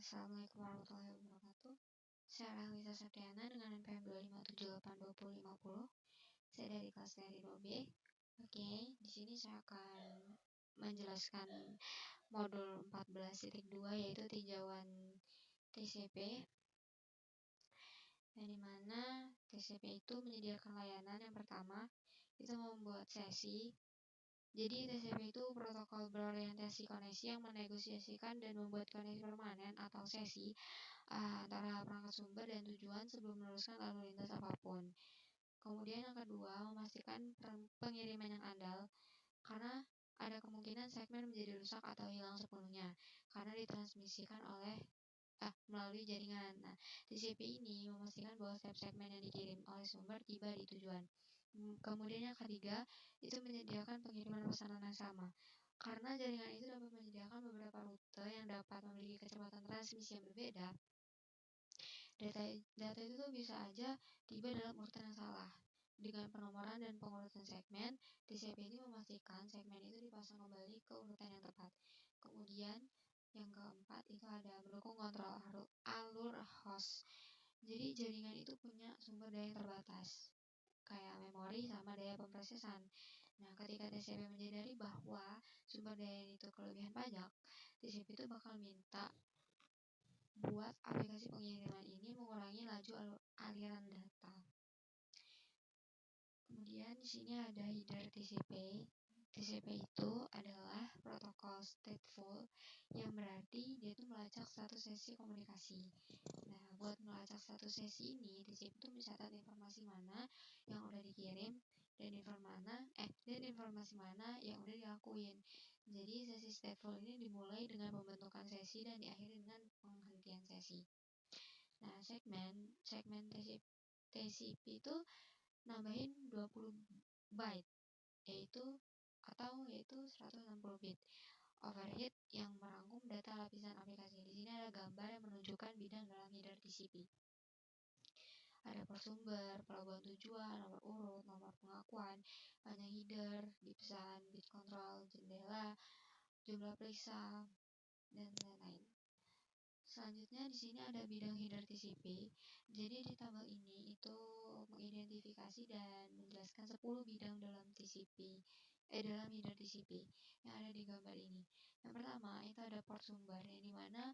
Assalamualaikum warahmatullahi wabarakatuh. Saya Rahlita Septiana dengan NPM 257825050. Saya dari kelas TNI 2B. Oke, di sini saya akan menjelaskan modul 14.2 yaitu tinjauan TCP. Yang dimana TCP itu menyediakan layanan yang pertama itu membuat sesi. Jadi TCP itu protokol berorientasi koneksi yang menegosiasikan dan membuat koneksi permanen atau sesi antara perangkat sumber dan tujuan sebelum meneruskan lalu lintas apapun. Kemudian yang kedua, memastikan pengiriman yang andal karena ada kemungkinan segmen menjadi rusak atau hilang sepenuhnya karena ditransmisikan melalui jaringan. Nah, TCP ini memastikan bahwa setiap segmen yang dikirim oleh sumber tiba di tujuan. Kemudian yang ketiga, itu menyediakan pengiriman pesanan yang sama. Karena jaringan itu dapat menyediakan beberapa rute yang dapat memiliki kecepatan transmisi yang berbeda, data itu tuh bisa aja tiba dalam urutan yang salah. Dengan penomoran dan pengurutan segmen, TCP ini memastikan segmen itu dipasang kembali ke urutan yang tepat. Kemudian yang keempat itu ada mendukung kontrol alur host. Jadi jaringan itu punya sumber daya yang terbatas, kayak memori sama daya pemrosesan. Nah, ketika TCP menyadari bahwa sumber daya itu kelebihan pajak, TCP itu bakal minta buat aplikasi pengiriman ini mengurangi laju aliran data. Kemudian di sini ada header TCP. TCP itu adalah protokol stateful yang berarti dia itu melacak satu sesi komunikasi. Nah, buat melacak satu sesi ini, TCP itu mencatat informasi mana yang udah dikirim dan informasi mana yang udah diakuin. Jadi sesi stateful ini dimulai dengan pembentukan sesi dan diakhiri dengan penghentian sesi. Nah, segmen TCP itu nambahin 20 byte yaitu 160 bit overhead yang merangkum data lapisan aplikasi. Di sini ada gambar yang menunjukkan bidang dalam header TCP. Ada port sumber, pelabuhan tujuan, nomor urut, nomor pengakuan, panjang header, dipesan, bit control, jendela, jumlah periksa, dan lain-lain. Selanjutnya di sini ada bidang header TCP. Jadi di tabel ini itu mengidentifikasi dan menjelaskan 10 bidang dalam dalam header TCP yang ada di gambar ini. Yang pertama itu ada port sumber, yang dimana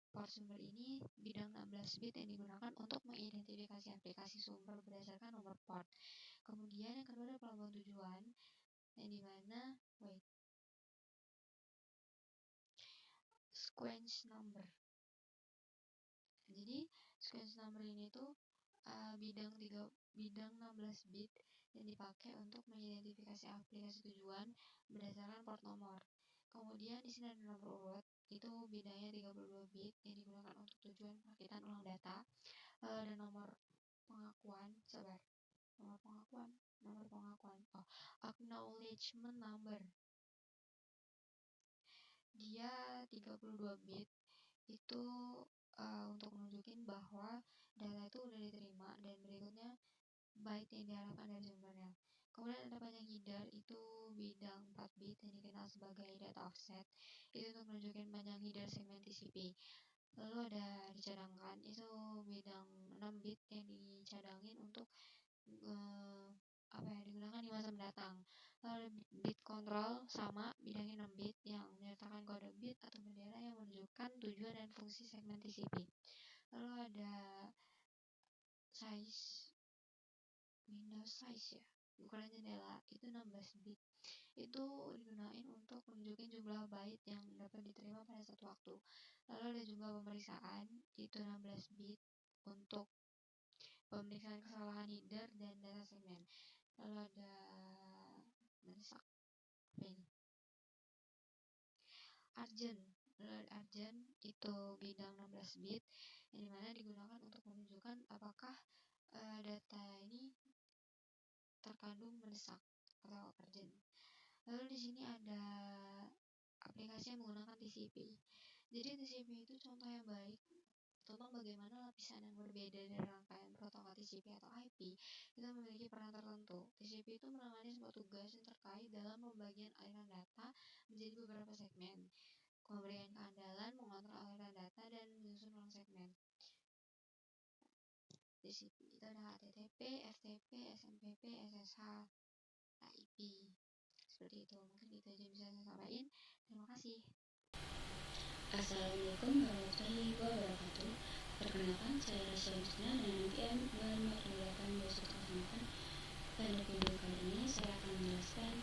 port sumber ini bidang 16 bit yang digunakan untuk mengidentifikasi aplikasi sumber berdasarkan nomor port. Kemudian yang kedua ada pelabuhan tujuan, yang dimana sequence number. Jadi sequence number ini tuh bidang 16 bit yang dipakai untuk mengidentifikasi aplikasi tujuan berdasarkan port nomor. Kemudian di sini ada nomor urut, itu bidangnya 32 bit yang digunakan untuk tujuan perakitan ulang data. Dan nomor pengakuan, acknowledgement number. Dia 32 bit itu untuk nunjukin bahwa data itu udah diterima, dan berikutnya byte yang diharapkan dari sumbernya. Kemudian ada panjang header, itu bidang 4 bit yang dikenal sebagai data offset, itu untuk menunjukkan panjang header segmen TCP. Lalu ada dicadangkan, itu bidang 6 bit yang dicadangin untuk digunakan di masa mendatang. Lalu bit control sama bidangnya 6 bit yang menyertakan kode bit atau bendera yang menunjukkan tujuan dan fungsi segmen TCP. Lalu ada Windows size ukuran jendela, itu 16 bit. Itu digunakan untuk menunjukkan jumlah byte yang dapat diterima pada satu waktu. Lalu ada jumlah pemeriksaan, itu 16 bit untuk pemeriksaan kesalahan header dan data segmen. Lalu ada mendesak Argent itu bidang 16 bit yang dimana digunakan untuk menunjukkan apakah data ini terkandung mendesak atau urgent. Lalu di sini ada aplikasi yang menggunakan TCP. Jadi TCP itu contoh yang baik tentang bagaimana lapisan yang berbeda dari rangkaian protokol TCP atau IP itu memiliki peran tertentu. TCP itu menangani sebuah tugas yang terkait dalam pembagian aliran data menjadi beberapa segmen. Pemberian keandalan mengontrol aliran data dan menyusun ulang segmen. Di situ itu ada HTTP, FTP, SMTP, SSH, IP. Seperti itu. Mungkin itu aja bisa saya sampaikan. Terima kasih. Assalamualaikum warahmatullahi wabarakatuh. Perkenalkan, saya Rasya Husna dan NPM 2578 Pada video kali ini saya akan menjelaskan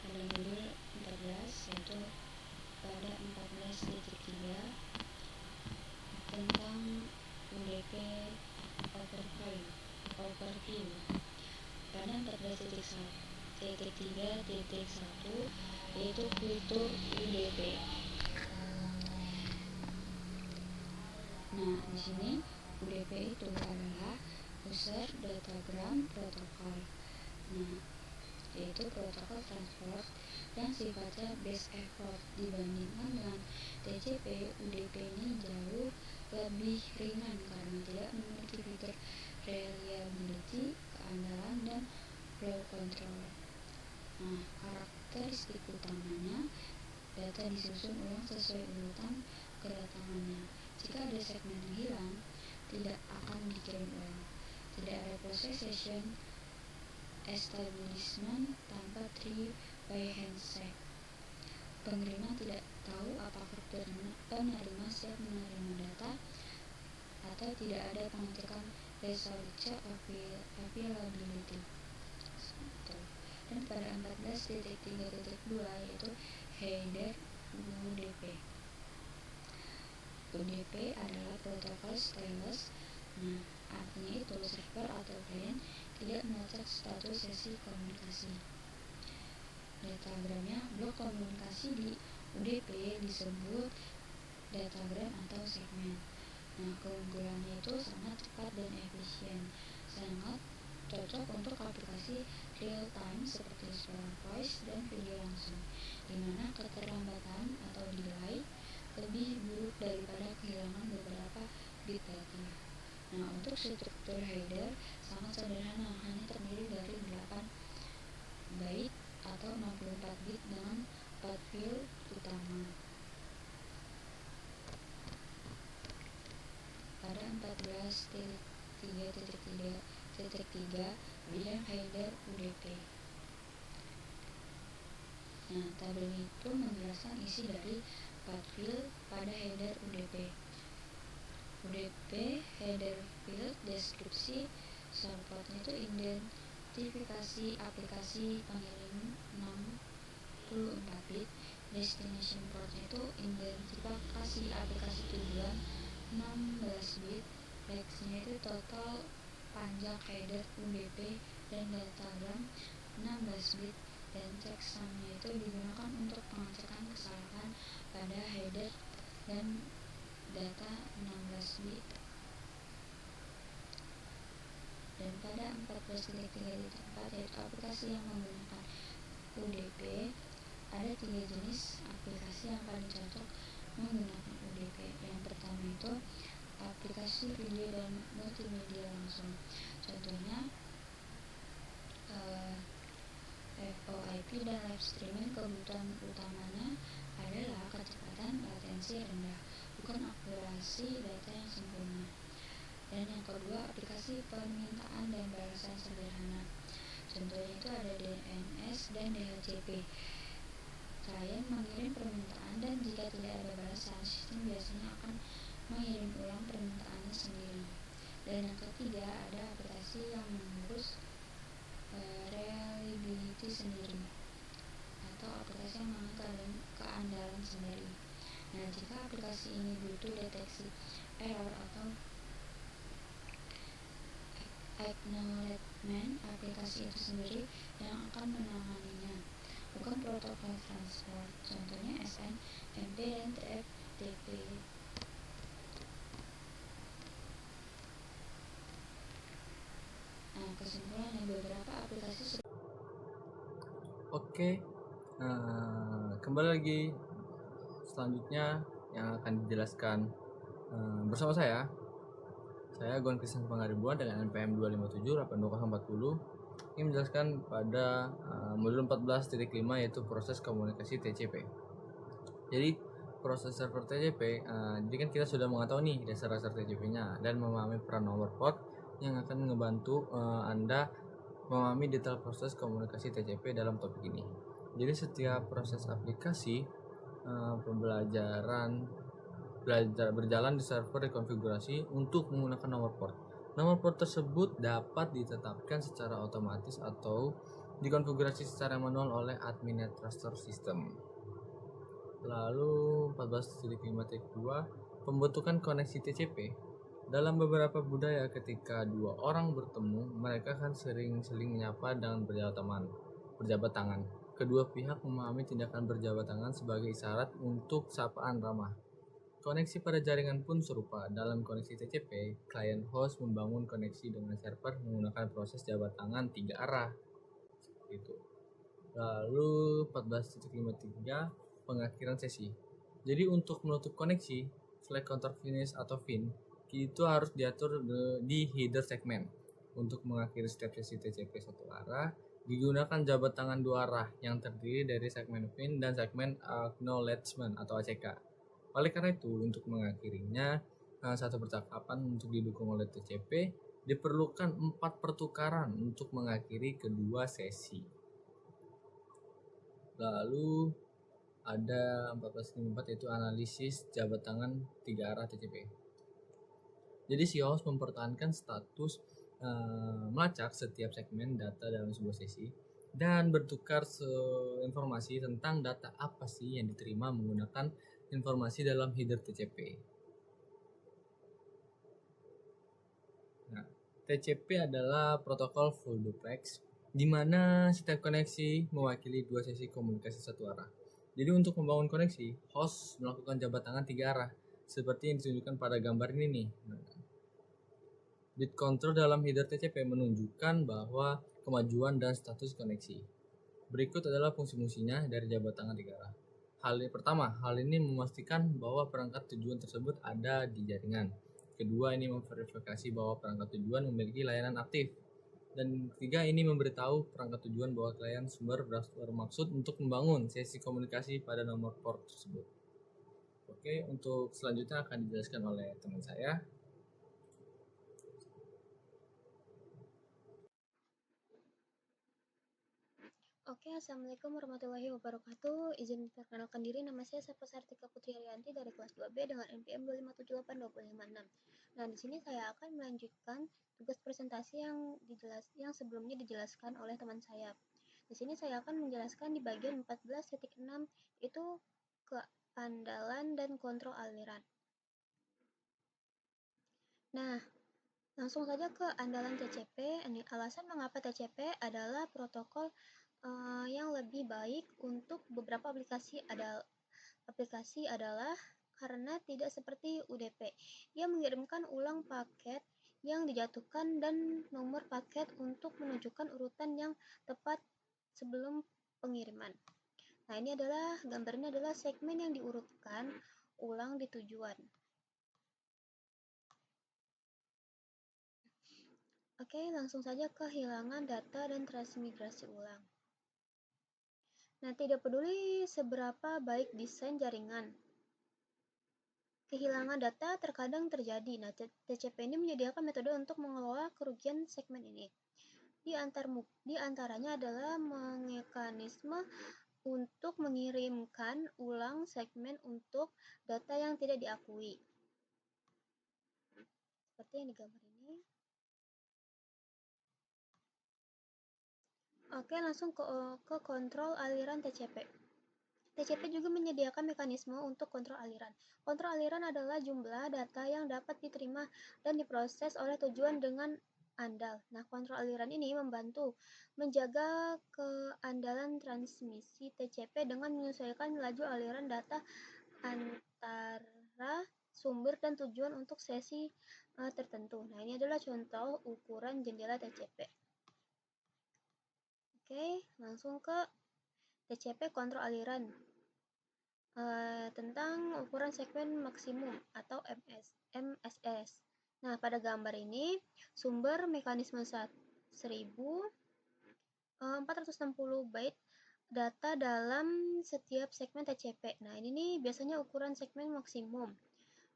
pada modul 14, yaitu pada 14.3 tentang UDP overview. Pada 14.3.1 yaitu fitur UDP. Nah, di sini UDP itu adalah User Datagram Protocol. Nah, yaitu protokol transport yang sifatnya best effort. Dibandingkan dengan TCP, UDP ini jauh lebih ringan karena tidak memiliki fitur reliability, keandalan, dan flow control. Nah, karakteristik utamanya, data disusun ulang sesuai urutan kedatangannya. Jika ada segmen yang hilang, tidak akan dikirim ulang. Tidak ada proses session establishment tanpa tree by handshake. Pengirim tidak tahu apakah penerima siap menerima data atau tidak ada pengecekan resolution availability. Dan pada 14.3.2 yaitu header UDP. UDP adalah protokol stateless. Nah, artinya itu server atau klien tidak melacak status sesi komunikasi. Datagramnya, blok komunikasi di UDP disebut datagram atau segmen. Nah, keunggulannya itu sangat cepat dan efisien, sangat cocok untuk aplikasi real time seperti suara voice dan video langsung, di mana keterlambatan atau delay lebih buruk daripada kehilangan beberapa bit data. Nah, untuk struktur header sangat sederhana, hanya terdiri dari 8 byte atau 64 bit dengan 4 field utama. Pada 14.3.3 bidang header UDP. Nah, tabel itu menjelaskan isi dari 4 field pada header UDP. UDP header field deskripsi, subportnya itu identifikasi aplikasi pengirim 64 bit, destination portnya itu identifikasi aplikasi tujuan 16 bit, lengthnya itu total panjang header UDP dan datagram 16 bit, dan checksumnya itu digunakan untuk pengecekan kesalahan pada header dan data 16 bit. Dan pada 14.3.4 yaitu aplikasi yang menggunakan UDP, ada 3 jenis aplikasi yang paling cocok menggunakan UDP. Yang pertama itu aplikasi video dan multimedia langsung. Contohnya VoIP dan live streaming. Kebutuhan utamanya adalah kecepatan, latensi rendah, bukan akurasi data yang sempurna. Dan yang kedua, aplikasi permintaan dan balasan sederhana. Contohnya itu ada DNS dan DHCP. Klien mengirim permintaan dan jika tidak ada balasan, sistem biasanya akan mengirim ulang permintaannya sendiri. Dan yang ketiga, ada aplikasi yang mengurus reliability sendiri atau aplikasi yang menggunakan keandalan sendiri. Nah, jika aplikasi ini butuh deteksi error atau acknowledgement, aplikasi itu sendiri yang akan menanganinya, bukan protokol transport. Contohnya SNMP dan TFTP. Nah, kesimpulannya beberapa aplikasi Oke, kembali lagi selanjutnya yang akan dijelaskan bersama saya Gon Kristen Pangaribuan dengan NPM 257-82040 ini menjelaskan pada modul 14.5 yaitu proses komunikasi TCP. Jadi proses server TCP, jadi kan kita sudah mengetahui nih dasar-dasar TCP-nya dan memahami peran nomor port yang akan ngebantu Anda memahami detail proses komunikasi TCP dalam topik ini. Jadi setiap proses aplikasi pembelajaran berjalan di server dikonfigurasi untuk menggunakan nomor port. Nomor port tersebut dapat ditetapkan secara otomatis atau dikonfigurasi secara manual oleh administrator sistem. Lalu 14.5.2 pembentukan koneksi TCP. Dalam beberapa budaya ketika dua orang bertemu, mereka kan sering-sering menyapa dan berjabat tangan. Kedua pihak memahami tindakan berjabat tangan sebagai isyarat untuk sapaan ramah. Koneksi pada jaringan pun serupa. Dalam koneksi TCP, klien host membangun koneksi dengan server menggunakan proses jabat tangan 3 arah. Seperti itu. Lalu 14.53 pengakhiran sesi. Jadi untuk menutup koneksi, flag counter finish atau FIN itu harus diatur di header segmen. Untuk mengakhiri setiap sesi TCP satu arah, digunakan jabat tangan 2 arah yang terdiri dari segmen FIN dan segmen acknowledgement atau ACK. Oleh karena itu, untuk mengakhirinya satu percakapan untuk didukung oleh TCP diperlukan 4 pertukaran untuk mengakhiri kedua sesi. Lalu ada 14.4 yaitu analisis jabat tangan 3 arah TCP. Jadi si host mempertahankan status melacak setiap segmen data dalam sebuah sesi dan bertukar informasi tentang data apa sih yang diterima menggunakan informasi dalam header TCP. Nah, TCP adalah protokol full duplex di mana setiap koneksi mewakili 2 sesi komunikasi satu arah. Jadi untuk membangun koneksi, host melakukan jabat tangan 3 arah seperti yang ditunjukkan pada gambar ini nih. Bit control dalam header TCP menunjukkan bahwa kemajuan dan status koneksi. Berikut adalah fungsi-fungsinya dari jabat tangan 3 arah. Hal ini memastikan bahwa perangkat tujuan tersebut ada di jaringan. Kedua, ini memverifikasi bahwa perangkat tujuan memiliki layanan aktif. Dan ketiga, ini memberitahu perangkat tujuan bahwa klien sumber bermaksud untuk membangun sesi komunikasi pada nomor port tersebut. Oke, untuk selanjutnya akan dijelaskan oleh teman saya. Oke, Assalamualaikum warahmatullahi wabarakatuh. Izin perkenalkan diri, nama saya Safa Sartika Putri Arianti dari kelas 2B dengan NPM 2578256. Nah, di sini saya akan melanjutkan tugas presentasi yang sebelumnya dijelaskan oleh teman saya. Di sini saya akan menjelaskan di bagian 14.6 itu keandalan dan kontrol aliran. Nah, langsung saja ke andalan TCP. Ini alasan mengapa TCP adalah protokol yang lebih baik untuk beberapa aplikasi adalah karena tidak seperti UDP. Dia mengirimkan ulang paket yang dijatuhkan dan nomor paket untuk menunjukkan urutan yang tepat sebelum pengiriman. Nah, ini adalah gambarnya adalah segmen yang diurutkan ulang di tujuan. Oke, langsung saja kehilangan data dan transmigrasi ulang. Nah, tidak peduli seberapa baik desain jaringan, kehilangan data terkadang terjadi. Nah, TCP ini menyediakan metode untuk mengelola kerugian segmen ini. Di antaranya adalah mekanisme untuk mengirimkan ulang segmen untuk data yang tidak diakui. Seperti yang digambar ini. Oke, langsung ke kontrol aliran TCP. TCP juga menyediakan mekanisme untuk kontrol aliran. Kontrol aliran adalah jumlah data yang dapat diterima dan diproses oleh tujuan dengan andal. Nah, kontrol aliran ini membantu menjaga keandalan transmisi TCP dengan menyesuaikan laju aliran data antara sumber dan tujuan untuk sesi tertentu. Nah, ini adalah contoh ukuran jendela TCP. Oke, langsung ke TCP kontrol aliran. Tentang ukuran segmen maksimum atau MSS. Nah, pada gambar ini sumber mekanisme 1460 byte data dalam setiap segmen TCP. Nah, ini nih biasanya ukuran segmen maksimum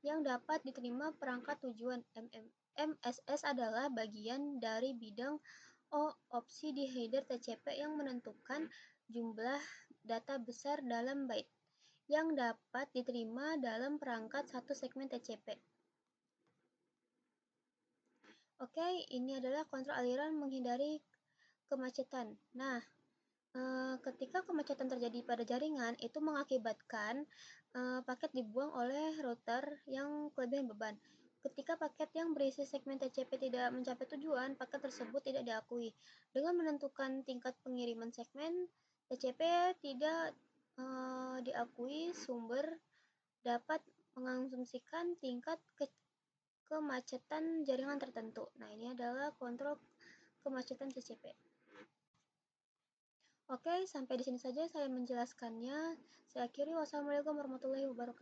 yang dapat diterima perangkat tujuan. MSS adalah bagian dari bidang opsi di header TCP yang menentukan jumlah data besar dalam byte yang dapat diterima dalam perangkat satu segmen TCP. Oke, ini adalah kontrol aliran menghindari kemacetan. Nah, ketika kemacetan terjadi pada jaringan, itu mengakibatkan paket dibuang oleh router yang kelebihan beban. Ketika paket yang berisi segmen TCP tidak mencapai tujuan, paket tersebut tidak diakui. Dengan menentukan tingkat pengiriman segmen TCP tidak diakui, sumber dapat mengasumsikan tingkat kemacetan jaringan tertentu. Nah, ini adalah kontrol kemacetan TCP. Oke, sampai di sini saja saya menjelaskannya. Saya akhiri. Wassalamualaikum warahmatullahi wabarakatuh.